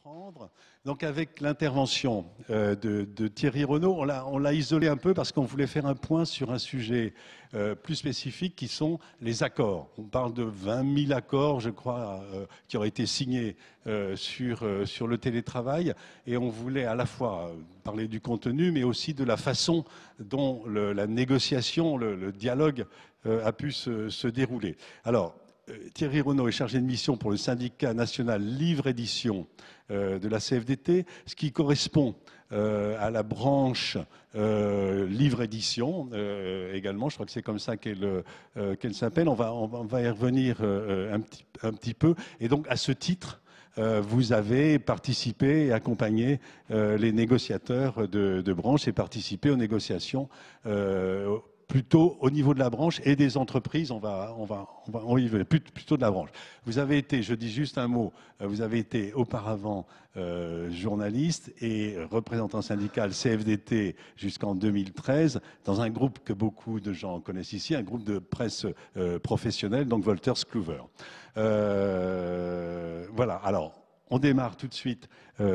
reprendre. Donc avec l'intervention de Thierry Renaud, on l'a isolé un peu parce qu'on voulait faire un point sur un sujet plus spécifique qui sont les accords. On parle de 20 000 accords, je crois, qui auraient été signés sur le télétravail. Et on voulait à la fois parler du contenu, mais aussi de la façon dont la négociation, le dialogue a pu se dérouler. Alors, Thierry Renaud est chargé de mission pour le syndicat national Livre-Édition de la CFDT, ce qui correspond à la branche Livre-Édition également. Je crois que c'est comme ça qu'elle s'appelle. On va y revenir un petit peu. Et donc, à ce titre, vous avez participé et accompagné les négociateurs de branche et participé aux négociations plutôt au niveau de la branche et des entreprises, on y va plutôt de la branche. Vous avez été, je dis juste un mot, vous avez été auparavant journaliste et représentant syndical CFDT jusqu'en 2013 dans un groupe que beaucoup de gens connaissent ici, un groupe de presse professionnelle, donc Wolters Kluwer. Voilà, alors on démarre tout de suite,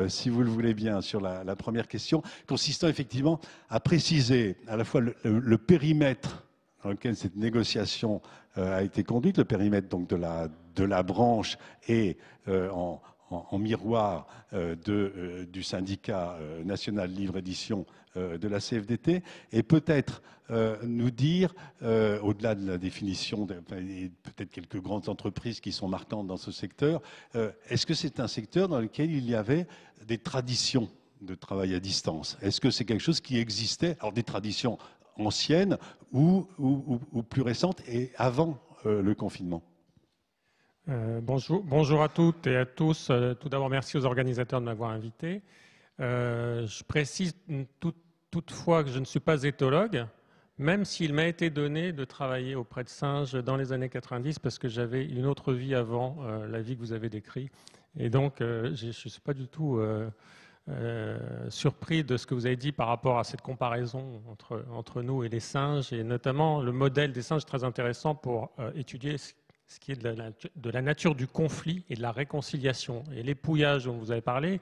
si vous le voulez bien, sur la première question, consistant effectivement à préciser à la fois le périmètre dans lequel cette négociation a été conduite, le périmètre donc de la branche et en miroir du syndicat national Livre-Édition de la CFDT, et peut-être nous dire, au-delà de la définition, peut-être quelques grandes entreprises qui sont marquantes dans ce secteur, est-ce que c'est un secteur dans lequel il y avait des traditions de travail à distance? Est-ce que c'est quelque chose qui existait, alors des traditions anciennes ou plus récentes et avant le confinement? Bonjour à toutes et à tous. Tout d'abord, merci aux organisateurs de m'avoir invité. Je précise toutefois que je ne suis pas éthologue, même s'il m'a été donné de travailler auprès de singes dans les années 90, parce que j'avais une autre vie avant la vie que vous avez décrite. Et donc, je ne suis pas du tout surpris de ce que vous avez dit par rapport à cette comparaison entre nous et les singes, et notamment le modèle des singes très intéressant pour étudier ce qui est de la nature du conflit et de la réconciliation. Et l'épouillage dont vous avez parlé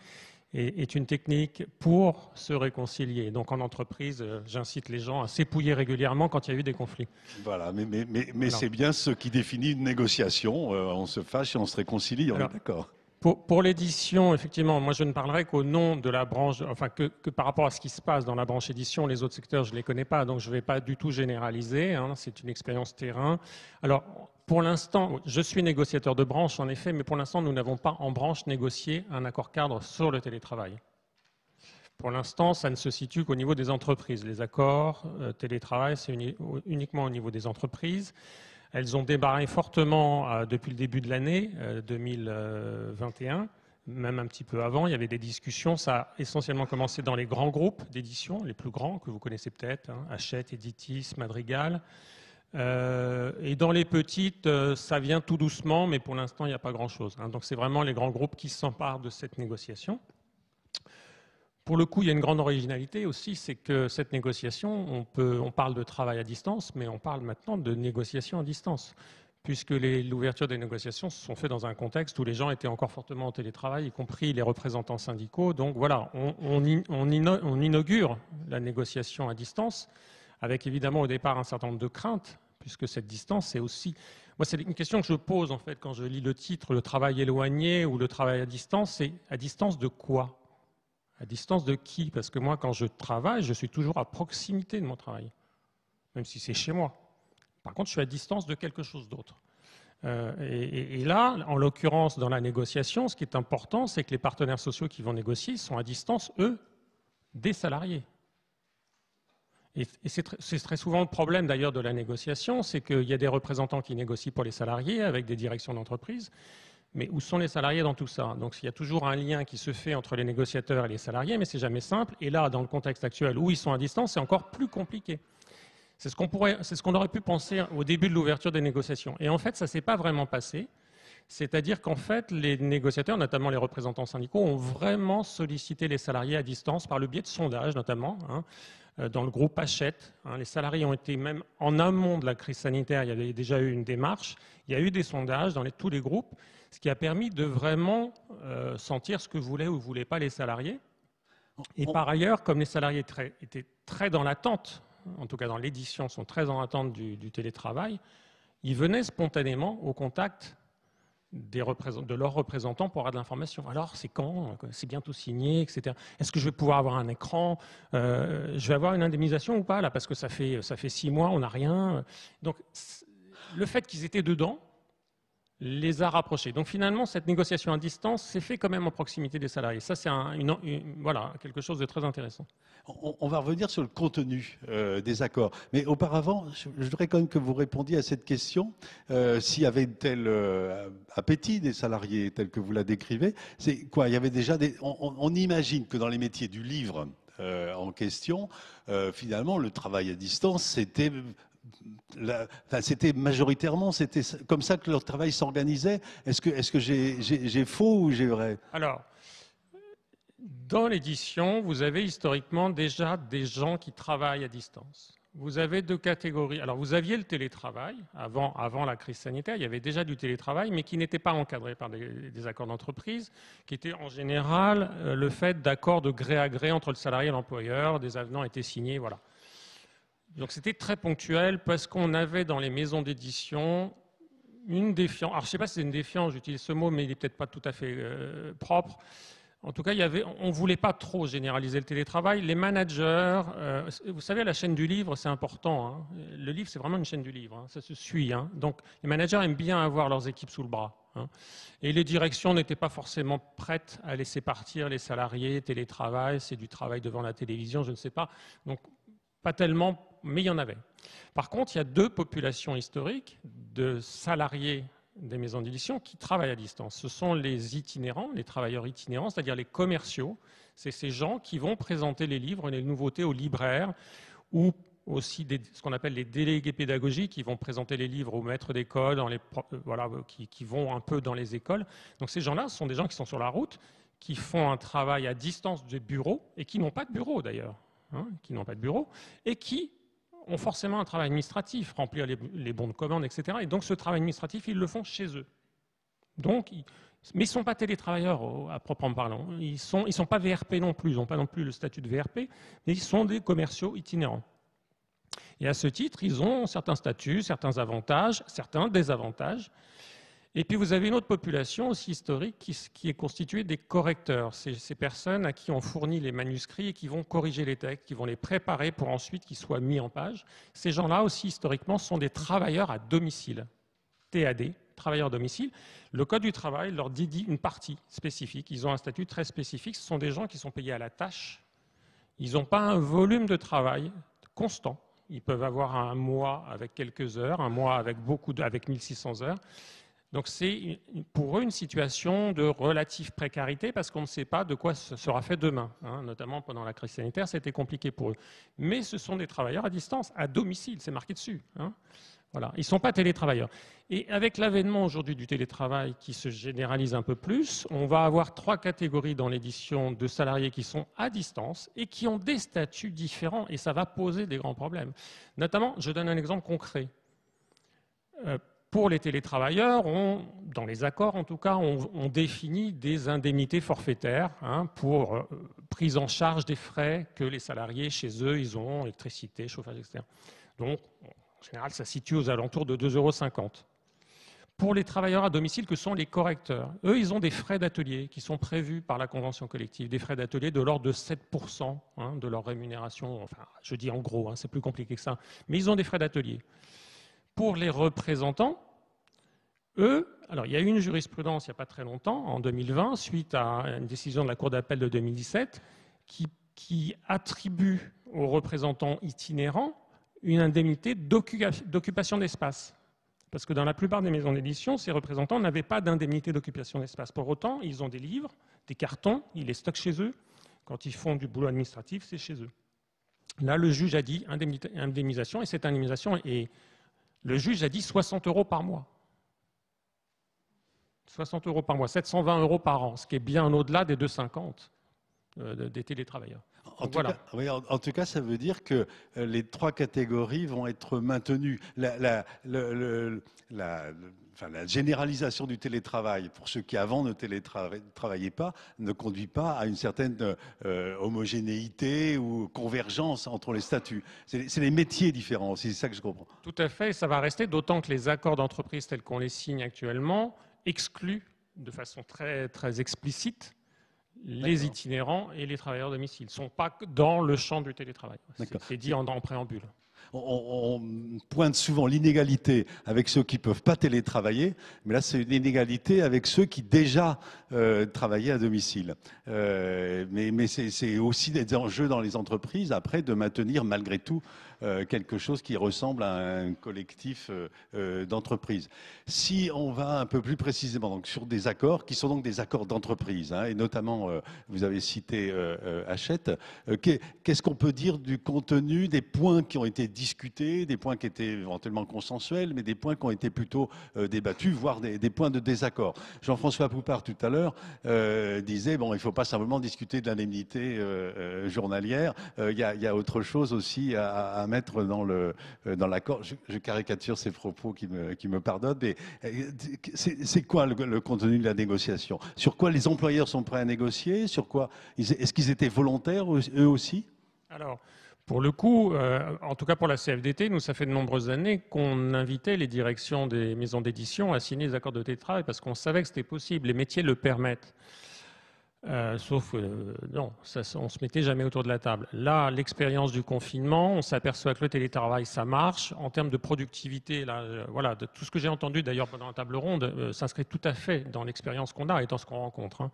est une technique pour se réconcilier. Donc en entreprise, j'incite les gens à s'épouiller régulièrement quand il y a eu des conflits. Voilà, mais c'est bien ce qui définit une négociation. On se fâche et on se réconcilie, on est d'accord. Pour l'édition, effectivement, moi je ne parlerai qu'au nom de la branche, enfin que par rapport à ce qui se passe dans la branche édition. Les autres secteurs, je ne les connais pas, donc je ne vais pas du tout généraliser, hein, c'est une expérience terrain. Alors, pour l'instant, je suis négociateur de branche, en effet, mais pour l'instant, nous n'avons pas en branche négocié un accord cadre sur le télétravail. Pour l'instant, ça ne se situe qu'au niveau des entreprises. Les accords télétravail, c'est uniquement au niveau des entreprises. Elles ont démarré fortement depuis le début de l'année 2021, même un petit peu avant. Il y avait des discussions. Ça a essentiellement commencé dans les grands groupes d'édition, les plus grands, que vous connaissez peut-être, hein, Hachette, Editis, Madrigal. Et dans les petites, ça vient tout doucement, mais pour l'instant, il n'y a pas grand-chose. Hein. Donc c'est vraiment les grands groupes qui s'emparent de cette négociation. Pour le coup, il y a une grande originalité aussi, c'est que cette négociation, on parle de travail à distance, mais on parle maintenant de négociation à distance, puisque l'ouverture des négociations se sont faites dans un contexte où les gens étaient encore fortement en télétravail, y compris les représentants syndicaux. Donc voilà, on inaugure la négociation à distance, avec évidemment au départ un certain nombre de craintes, puisque cette distance, c'est aussi... Moi, c'est une question que je pose en fait quand je lis le titre, le travail éloigné ou le travail à distance, c'est à distance de quoi ? À distance de qui? Parce que moi, quand je travaille, je suis toujours à proximité de mon travail, même si c'est chez moi. Par contre, je suis à distance de quelque chose d'autre. Et là, en l'occurrence, dans la négociation, ce qui est important, c'est que les partenaires sociaux qui vont négocier sont à distance, eux, des salariés. Et c'est très souvent le problème d'ailleurs de la négociation, c'est qu'il y a des représentants qui négocient pour les salariés avec des directions d'entreprise. Mais où sont les salariés dans tout ça? Donc il y a toujours un lien qui se fait entre les négociateurs et les salariés, mais c'est jamais simple. Et là, dans le contexte actuel où ils sont à distance, c'est encore plus compliqué. C'est ce qu'on aurait pu penser au début de l'ouverture des négociations. Et en fait, ça ne s'est pas vraiment passé. C'est-à-dire qu'en fait, les négociateurs, notamment les représentants syndicaux, ont vraiment sollicité les salariés à distance par le biais de sondages, notamment, hein, dans le groupe Hachette. Les salariés ont été, même en amont de la crise sanitaire, il y avait déjà eu une démarche, il y a eu des sondages dans tous les groupes, ce qui a permis de vraiment sentir ce que voulaient ou ne voulaient pas les salariés. Et par ailleurs, comme les salariés étaient très dans l'attente, en tout cas dans l'édition, sont très dans l'attente du télétravail, ils venaient spontanément au contact de leurs représentants pour avoir de l'information. Alors, c'est quand? C'est bientôt signé, etc. Est-ce que je vais pouvoir avoir un écran? Je vais avoir une indemnisation ou pas, là? Parce que ça fait 6 mois, on n'a rien. Donc, le fait qu'ils étaient dedans les a rapprochés. Donc, finalement, cette négociation à distance s'est fait quand même en proximité des salariés. Ça, c'est voilà, quelque chose de très intéressant. On va revenir sur le contenu des accords. Mais auparavant, je voudrais quand même que vous répondiez à cette question. S'il y avait un tel appétit des salariés, tel que vous la décrivez, c'est quoi? Il y avait déjà on imagine que dans les métiers du livre en question, finalement, le travail à distance, c'était majoritairement, c'était comme ça que leur travail s'organisait. Est-ce que j'ai faux ou j'ai vrai? Alors, dans l'édition, vous avez historiquement déjà des gens qui travaillent à distance. Vous avez 2 catégories. Alors, vous aviez le télétravail. Avant la crise sanitaire, il y avait déjà du télétravail, mais qui n'était pas encadré par des accords d'entreprise, qui était en général le fait d'accords de gré à gré entre le salarié et l'employeur. Des avenants étaient signés, voilà. Donc, c'était très ponctuel parce qu'on avait dans les maisons d'édition une défiance. Alors, je ne sais pas si c'est une défiance, j'utilise ce mot, mais il n'est peut-être pas tout à fait propre. En tout cas, on ne voulait pas trop généraliser le télétravail. Les managers, vous savez, la chaîne du livre, c'est important. Hein. Le livre, c'est vraiment une chaîne du livre. Hein. Ça se suit. Hein. Donc, les managers aiment bien avoir leurs équipes sous le bras. Hein. Et les directions n'étaient pas forcément prêtes à laisser partir les salariés. Télétravail, c'est du travail devant la télévision, je ne sais pas. Donc, pas tellement, mais il y en avait. Par contre, il y a 2 populations historiques de salariés des maisons d'édition qui travaillent à distance. Ce sont les itinérants, les travailleurs itinérants, c'est-à-dire les commerciaux. C'est ces gens qui vont présenter les livres, les nouveautés aux libraires ou aussi ce qu'on appelle les délégués pédagogiques qui vont présenter les livres aux maîtres d'école, voilà, qui vont un peu dans les écoles. Donc ces gens-là, ce sont des gens qui sont sur la route, qui font un travail à distance du bureau et qui n'ont pas de bureau d'ailleurs, hein, qui n'ont pas de bureau et qui ont forcément un travail administratif, remplir les bons de commande, etc. Et donc ce travail administratif, ils le font chez eux. Donc, mais ils ne sont pas télétravailleurs à proprement parlant. Ils ne sont pas VRP non plus, ils n'ont pas non plus le statut de VRP, mais ils sont des commerciaux itinérants. Et à ce titre, ils ont certains statuts, certains avantages, certains désavantages. Et puis vous avez une autre population aussi historique qui est constituée des correcteurs. C'est ces personnes à qui on fournit les manuscrits et qui vont corriger les textes, qui vont les préparer pour ensuite qu'ils soient mis en page. Ces gens-là aussi historiquement sont des travailleurs à domicile, TAD, travailleurs à domicile. Le Code du travail leur dit une partie spécifique. Ils ont un statut très spécifique. Ce sont des gens qui sont payés à la tâche. Ils n'ont pas un volume de travail constant. Ils peuvent avoir un mois avec quelques heures, un mois avec 1600 heures. Donc c'est pour eux une situation de relative précarité parce qu'on ne sait pas de quoi ce sera fait demain. Hein. Notamment pendant la crise sanitaire, c'était compliqué pour eux. Mais ce sont des travailleurs à distance, à domicile, c'est marqué dessus. Hein. Voilà. Ils ne sont pas télétravailleurs. Et avec l'avènement aujourd'hui du télétravail qui se généralise un peu plus, on va avoir 3 catégories dans l'édition de salariés qui sont à distance et qui ont des statuts différents et ça va poser des grands problèmes. Notamment, je donne un exemple concret. Pour les télétravailleurs, dans les accords en tout cas, on définit des indemnités forfaitaires hein, pour prise en charge des frais que les salariés chez eux, ils ont, électricité, chauffage, etc. Donc, en général, ça se situe aux alentours de 2,50 €. Pour les travailleurs à domicile, que sont les correcteurs, eux, ils ont des frais d'atelier qui sont prévus par la convention collective, des frais d'atelier de l'ordre de 7% hein, de leur rémunération. Enfin, je dis en gros, hein, c'est plus compliqué que ça, mais ils ont des frais d'atelier. Pour les représentants, eux, alors il y a eu une jurisprudence il n'y a pas très longtemps, en 2020, suite à une décision de la Cour d'appel de 2017, qui attribue aux représentants itinérants une indemnité d'occupation d'espace. Parce que dans la plupart des maisons d'édition, ces représentants n'avaient pas d'indemnité d'occupation d'espace. Pour autant, ils ont des livres, des cartons, ils les stockent chez eux. Quand ils font du boulot administratif, c'est chez eux. Là, le juge a dit indemnisation, et cette indemnisation est... Le juge a dit 60 € par mois. 60 € par mois, 720 € par an, ce qui est bien au-delà des 2,50 des télétravailleurs. En tout cas, oui, en tout cas, ça veut dire que les trois catégories vont être maintenues. Enfin, la généralisation du télétravail pour ceux qui avant ne télétravaillaient pas ne conduit pas à une certaine homogénéité ou convergence entre les statuts. C'est les métiers différents, c'est ça que je comprends. Tout à fait, ça va rester, d'autant que les accords d'entreprise tels qu'on les signe actuellement excluent de façon très, très explicite les itinérants et les travailleurs domicile. Ils ne sont pas dans le champ du télétravail. C'est dit en préambule. On pointe souvent l'inégalité avec ceux qui ne peuvent pas télétravailler, mais là c'est une inégalité avec ceux qui déjà travaillaient à domicile. Mais c'est aussi des enjeux dans les entreprises après de maintenir malgré tout quelque chose qui ressemble à un collectif d'entreprise. Si on va un peu plus précisément donc, sur des accords qui sont donc des accords d'entreprise, hein, et notamment vous avez cité Hachette, qu'est-ce qu'on peut dire du contenu, des points qui ont été discutés, des points qui étaient éventuellement consensuels, mais des points qui ont été plutôt débattus, voire des points de désaccord. Jean-François Poupart tout à l'heure disait bon, il ne faut pas simplement discuter de l'indemnité journalière, il y a autre chose aussi à mettre dans l'accord. Je caricature ces propos qui me pardonnent, mais c'est quoi le contenu de la négociation? Sur quoi les employeurs sont prêts à négocier? Sur quoi est-ce qu'ils étaient volontaires eux aussi? Alors, pour le coup, en tout cas pour la CFDT, nous, ça fait de nombreuses années qu'on invitait les directions des maisons d'édition à signer des accords de télétravail parce qu'on savait que c'était possible. Les métiers le permettent. Sauf non, on ne se mettait jamais autour de la table. Là, l'expérience du confinement, on s'aperçoit que le télétravail, ça marche. En termes de productivité, là, voilà, de tout ce que j'ai entendu d'ailleurs pendant la table ronde, s'inscrit tout à fait dans l'expérience qu'on a et dans ce qu'on rencontre. Hein.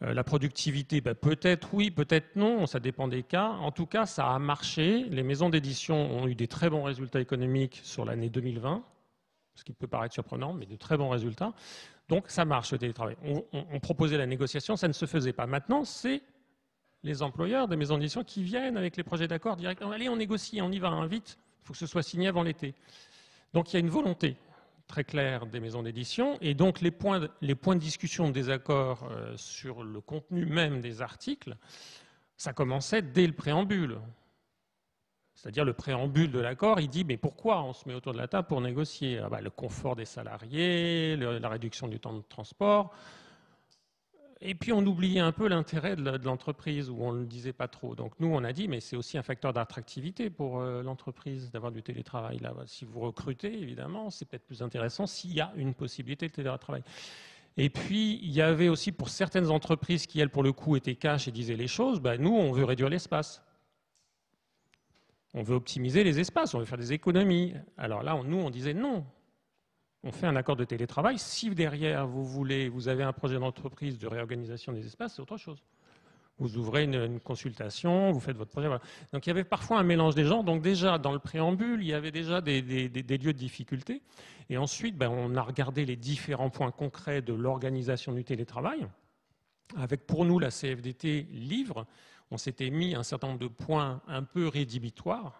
La productivité, ben, peut-être oui, peut-être non, ça dépend des cas. En tout cas, ça a marché. Les maisons d'édition ont eu des très bons résultats économiques sur l'année 2020, ce qui peut paraître surprenant, mais de très bons résultats. Donc ça marche le télétravail. On proposait la négociation, ça ne se faisait pas. Maintenant, c'est les employeurs des maisons d'édition qui viennent avec les projets d'accord directement. Allez, on négocie, on y va, hein, vite. Il faut que ce soit signé avant l'été. Donc il y a une volonté très claire des maisons d'édition et donc les points de discussion, de désaccord sur le contenu même des articles, ça commençait dès le préambule. C'est-à-dire le préambule de l'accord, il dit mais pourquoi on se met autour de la table pour négocier? Ah bah, le confort des salariés, la réduction du temps de transport. Et puis on oubliait un peu l'intérêt de l'entreprise où on ne le disait pas trop. Donc nous on a dit mais c'est aussi un facteur d'attractivité pour l'entreprise d'avoir du télétravail. Là, si vous recrutez évidemment, c'est peut-être plus intéressant s'il y a une possibilité de télétravail. Et puis il y avait aussi pour certaines entreprises qui elles pour le coup étaient cash et disaient les choses, bah, nous on veut réduire l'espace. On veut optimiser les espaces, on veut faire des économies. Alors là, nous, on disait non. On fait un accord de télétravail. Si derrière, vous avez un projet d'entreprise de réorganisation des espaces, c'est autre chose. Vous ouvrez une consultation, vous faites votre projet. Voilà. Donc il y avait parfois un mélange des genres. Donc déjà, dans le préambule, il y avait déjà des lieux de difficulté. Et ensuite, ben, on a regardé les différents points concrets de l'organisation du télétravail. Avec pour nous, la CFDT livre. On s'était mis un certain nombre de points un peu rédhibitoires.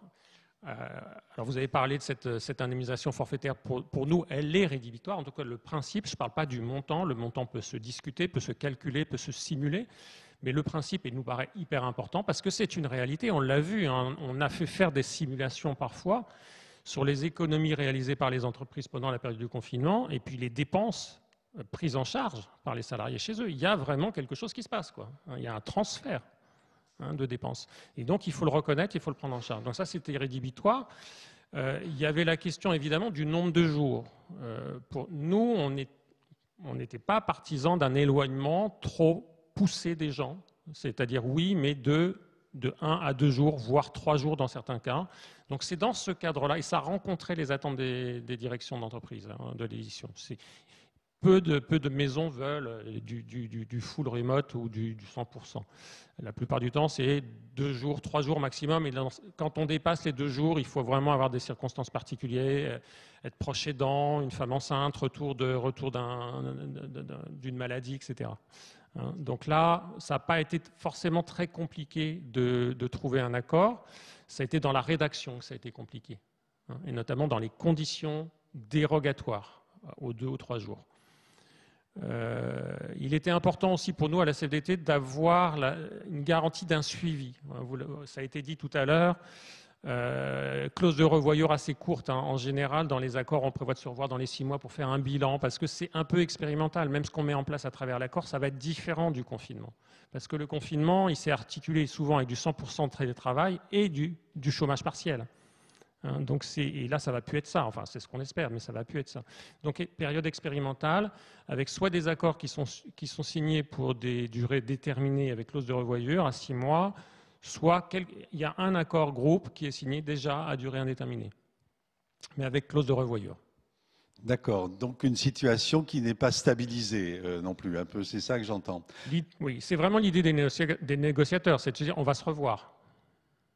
Alors vous avez parlé de cette indemnisation forfaitaire. Pour nous, elle est rédhibitoire. En tout cas, le principe, je ne parle pas du montant. Le montant peut se discuter, peut se calculer, peut se simuler. Mais le principe, il nous paraît hyper important parce que c'est une réalité. On l'a vu. Hein, on a fait faire des simulations parfois sur les économies réalisées par les entreprises pendant la période du confinement et puis les dépenses prises en charge par les salariés chez eux. Il y a vraiment quelque chose qui se passe, quoi. Il y a un transfert de dépenses. Et donc, il faut le reconnaître, il faut le prendre en charge. Donc ça, c'était rédhibitoire. Il y avait la question, évidemment, du nombre de jours. Pour nous, on n'était pas partisans d'un éloignement trop poussé des gens. C'est-à-dire, oui, mais de 1 à 2 jours, voire 3 jours dans certains cas. Donc c'est dans ce cadre-là, et ça rencontrait les attentes des directions d'entreprise, hein, de l'édition. Peu de maisons veulent du full remote ou du 100%. La plupart du temps, c'est 2 jours, 3 jours maximum. Et quand on dépasse les 2 jours, il faut vraiment avoir des circonstances particulières, être proche aidant, une femme enceinte, retour d'une maladie, etc. Donc là, ça n'a pas été forcément très compliqué de trouver un accord. Ça a été dans la rédaction que ça a été compliqué, et notamment dans les conditions dérogatoires aux 2 ou 3 jours. Il était important aussi pour nous à la CFDT d'avoir une garantie d'un suivi. Ça a été dit tout à l'heure. Clause de revoyure assez courte, hein. En général, dans les accords, on prévoit de se revoir dans les 6 mois pour faire un bilan, parce que c'est un peu expérimental. Même ce qu'on met en place à travers l'accord, ça va être différent du confinement. Parce que le confinement, il s'est articulé souvent avec du 100% de télétravail et du chômage partiel. Hein, donc et là, ça ne va plus être ça. Enfin, c'est ce qu'on espère, mais ça ne va plus être ça. Donc, période expérimentale, avec soit des accords qui sont signés pour des durées déterminées avec clause de revoyure à 6 mois, soit il y a un accord groupe qui est signé déjà à durée indéterminée, mais avec clause de revoyure. D'accord, donc une situation qui n'est pas stabilisée non plus, un peu, c'est ça que j'entends. Oui, c'est vraiment l'idée des négociateurs, c'est de dire on va se revoir.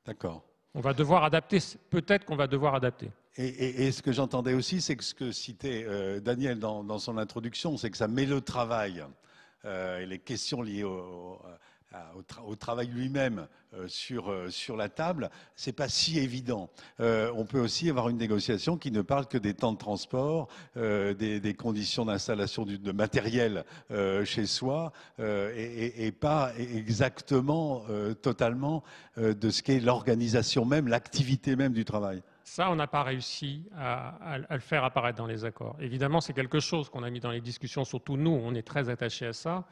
D'accord. On va devoir adapter, peut-être qu'on va devoir adapter. Et ce que j'entendais aussi, c'est que ce que citait Daniel dans son introduction, c'est que ça met le travail et les questions liées au travail lui-même sur la table, c'est pas si évident. On peut aussi avoir une négociation qui ne parle que des temps de transport, des conditions d'installation de matériel chez soi, et pas exactement, totalement de ce qu'est l'organisation même, l'activité même du travail. Ça, on n'a pas réussi à le faire apparaître dans les accords. Évidemment, c'est quelque chose qu'on a mis dans les discussions, surtout nous, on est très attachés à ça.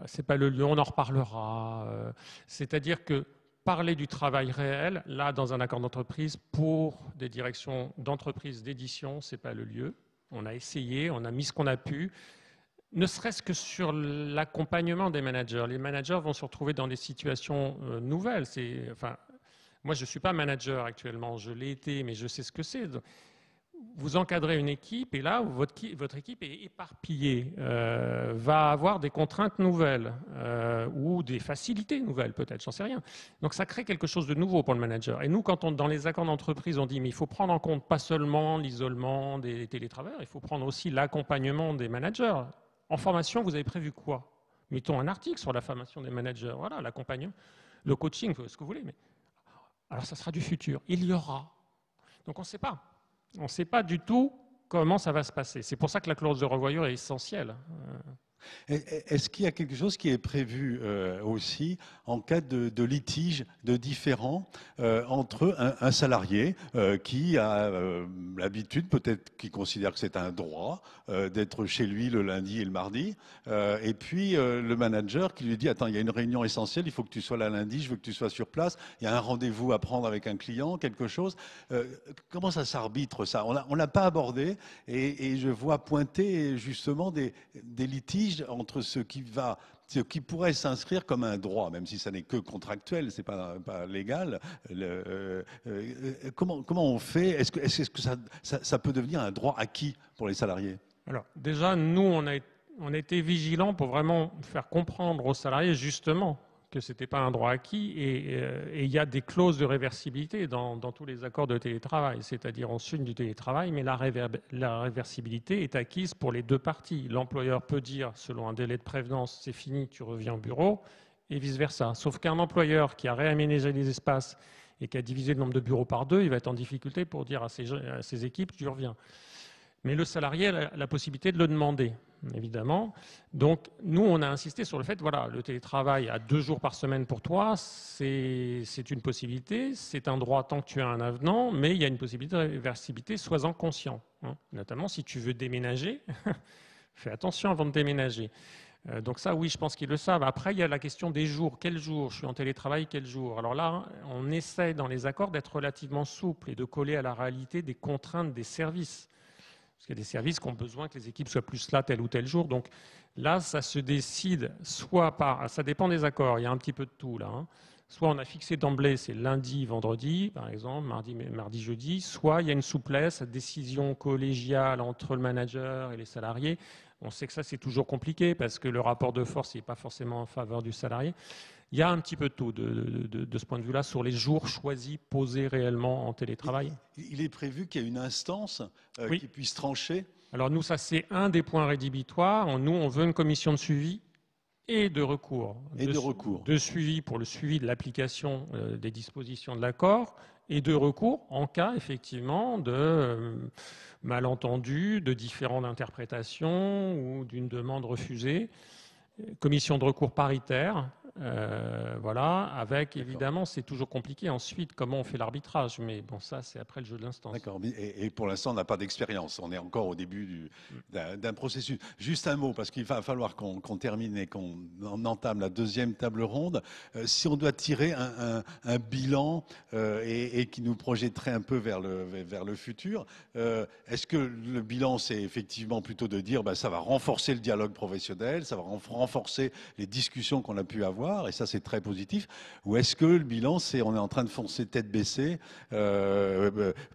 C'est pas le lieu, on en reparlera. C'est-à-dire que parler du travail réel, là, dans un accord d'entreprise, pour des directions d'entreprise, d'édition, c'est pas le lieu. On a essayé, on a mis ce qu'on a pu, ne serait-ce que sur l'accompagnement des managers. Les managers vont se retrouver dans des situations nouvelles. Enfin, moi, je ne suis pas manager actuellement, je l'ai été, mais je sais ce que c'est. Vous encadrez une équipe et là, votre équipe est éparpillée, va avoir des contraintes nouvelles ou des facilités nouvelles peut-être, j'en sais rien. Donc ça crée quelque chose de nouveau pour le manager. Et nous, quand dans les accords d'entreprise, on dit mais il faut prendre en compte pas seulement l'isolement des télétravailleurs, il faut prendre aussi l'accompagnement des managers. En formation, vous avez prévu quoi? Mettons un article sur la formation des managers, voilà, l'accompagnement, le coaching, ce que vous voulez. Mais alors ça sera du futur, il y aura. Donc on ne sait pas. On ne sait pas du tout comment ça va se passer. C'est pour ça que la clause de revoyure est essentielle. Est-ce qu'il y a quelque chose qui est prévu aussi en cas de litige, de différend entre un salarié qui a l'habitude, peut-être qui considère que c'est un droit d'être chez lui le lundi et le mardi, et puis le manager qui lui dit attends, il y a une réunion essentielle, il faut que tu sois là lundi, je veux que tu sois sur place, il y a un rendez-vous à prendre avec un client, quelque chose. Comment ça s'arbitre ça? On l'a pas abordé et je vois pointer justement des litiges entre ce qui pourrait s'inscrire comme un droit, même si ça n'est que contractuel, c'est pas légal. Comment on fait? Est-ce que ça peut devenir un droit acquis pour les salariés? Alors, déjà, nous, on a été vigilants pour vraiment faire comprendre aux salariés, justement, que ce n'était pas un droit acquis. Et il y a des clauses de réversibilité dans tous les accords de télétravail. C'est-à-dire, on signe du télétravail, mais la réversibilité est acquise pour les deux parties. L'employeur peut dire, selon un délai de prévenance, c'est fini, tu reviens au bureau, et vice-versa. Sauf qu'un employeur qui a réaménagé les espaces et qui a divisé le nombre de bureaux par 2, il va être en difficulté pour dire à ses équipes, tu reviens. Mais le salarié a la possibilité de le demander, évidemment. Donc, nous, on a insisté sur le fait, voilà, le télétravail à 2 jours par semaine pour toi, c'est une possibilité, c'est un droit tant que tu as un avenant, mais il y a une possibilité de réversibilité, sois-en conscient. Hein. Notamment, si tu veux déménager, fais attention avant de déménager. Donc ça, oui, je pense qu'ils le savent. Après, il y a la question des jours. Quel jour? Je suis en télétravail, quel jour? Alors là, on essaie dans les accords d'être relativement souple et de coller à la réalité des contraintes des services. Parce qu'il y a des services qui ont besoin que les équipes soient plus là tel ou tel jour. Donc là, ça se décide soit par... Ça dépend des accords, il y a un petit peu de tout là. Hein. Soit on a fixé d'emblée, c'est lundi, vendredi, par exemple, mardi, jeudi. Soit il y a une souplesse, décision collégiale entre le manager et les salariés. On sait que ça, c'est toujours compliqué parce que le rapport de force n'est pas forcément en faveur du salarié. Il y a un petit peu de tout de ce point de vue-là sur les jours choisis, posés réellement en télétravail. Il est prévu qu'il y ait une instance oui. qui puisse trancher. Alors nous, ça c'est un des points rédhibitoires. Nous, on veut une commission de suivi et de recours. Et de recours. De suivi pour le suivi de l'application des dispositions de l'accord et de recours en cas effectivement de malentendus, de différends d'interprétation ou d'une demande refusée. Commission de recours paritaire, voilà, avec évidemment, c'est toujours compliqué ensuite comment on fait l'arbitrage, mais bon, ça c'est après le jeu de l'instance. D'accord, et pour l'instant on n'a pas d'expérience, on est encore au début d'un processus. Juste un mot, parce qu'il va falloir qu'on termine et qu'on entame la deuxième table ronde. Si on doit tirer un bilan et qui nous projetterait un peu vers le futur, est-ce que le bilan c'est effectivement plutôt de dire ça va renforcer le dialogue professionnel, ça va renforcer les discussions qu'on a pu avoir, et ça c'est très positif, ou est-ce que le bilan c'est on est en train de foncer tête baissée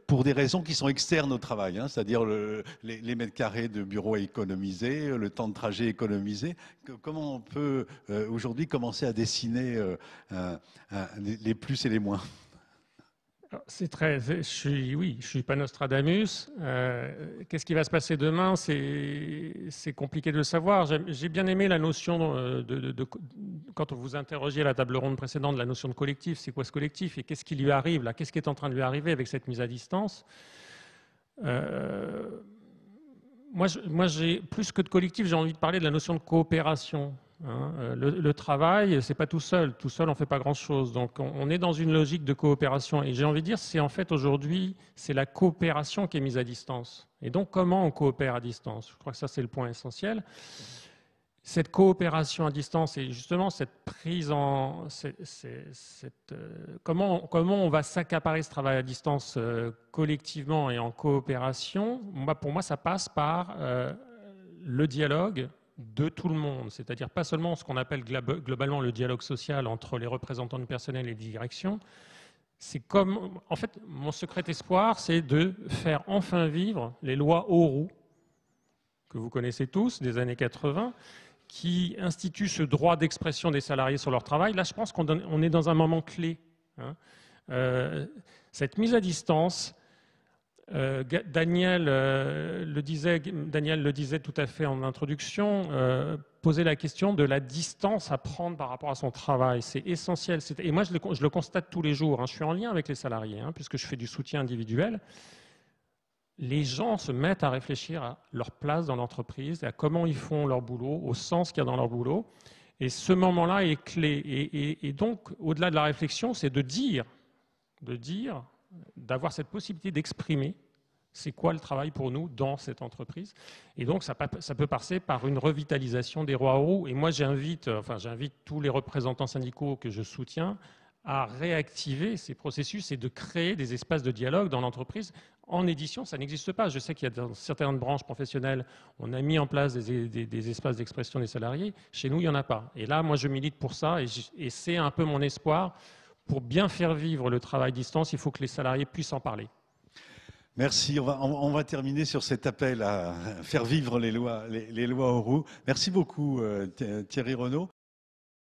pour des raisons qui sont externes au travail, hein, c'est-à-dire les mètres carrés de bureaux à économiser, le temps de trajet économisé. Comment on peut aujourd'hui commencer à dessiner les plus et les moins? Je suis pas Nostradamus. Qu'est-ce qui va se passer demain? C'est compliqué de le savoir. J'ai bien aimé la notion quand on vous interrogiez à la table ronde précédente, de la notion de collectif. C'est quoi ce collectif et qu'est-ce qui lui arrive là? Qu'est-ce qui est en train de lui arriver avec cette mise à distance? Moi, plus que de collectif, j'ai envie de parler de la notion de coopération. Hein. Le travail, c'est pas tout seul. Tout seul, on fait pas grand-chose. Donc, on est dans une logique de coopération. Et j'ai envie de dire, c'est en fait aujourd'hui, c'est la coopération qui est mise à distance. Et donc, comment on coopère à distance? Je crois que ça, c'est le point essentiel. Cette coopération à distance et justement cette prise en... comment on va s'accaparer ce travail à distance collectivement et en coopération? Pour moi, ça passe par le dialogue de tout le monde, c'est-à-dire pas seulement ce qu'on appelle globalement le dialogue social entre les représentants du personnel et les directions. C'est comme, en fait, mon secret espoir, c'est de faire enfin vivre les lois Auroux, que vous connaissez tous, des années 80, qui institue ce droit d'expression des salariés sur leur travail. Là, je pense qu'on est dans un moment clé. Hein. Cette mise à distance, Daniel le disait tout à fait en introduction, posait la question de la distance à prendre par rapport à son travail. C'est essentiel. Et moi, je le constate tous les jours. Hein. Je suis en lien avec les salariés, hein, puisque je fais du soutien individuel. Les gens se mettent à réfléchir à leur place dans l'entreprise, à comment ils font leur boulot, au sens qu'il y a dans leur boulot. Et ce moment-là est clé. Et donc, au-delà de la réflexion, c'est d'avoir cette possibilité d'exprimer c'est quoi le travail pour nous dans cette entreprise. Et donc, ça peut passer par une revitalisation des rois Auroux. Et moi, j'invite tous les représentants syndicaux que je soutiens à réactiver ces processus et de créer des espaces de dialogue dans l'entreprise. En édition, ça n'existe pas. Je sais qu'il y a dans certaines branches professionnelles, on a mis en place des espaces d'expression des salariés. Chez nous, il n'y en a pas. Et là, moi, je milite pour ça et c'est un peu mon espoir. Pour bien faire vivre le travail à distance, il faut que les salariés puissent en parler. Merci. On va terminer sur cet appel à faire vivre les lois Auroux. Merci beaucoup, Thierry Renaud.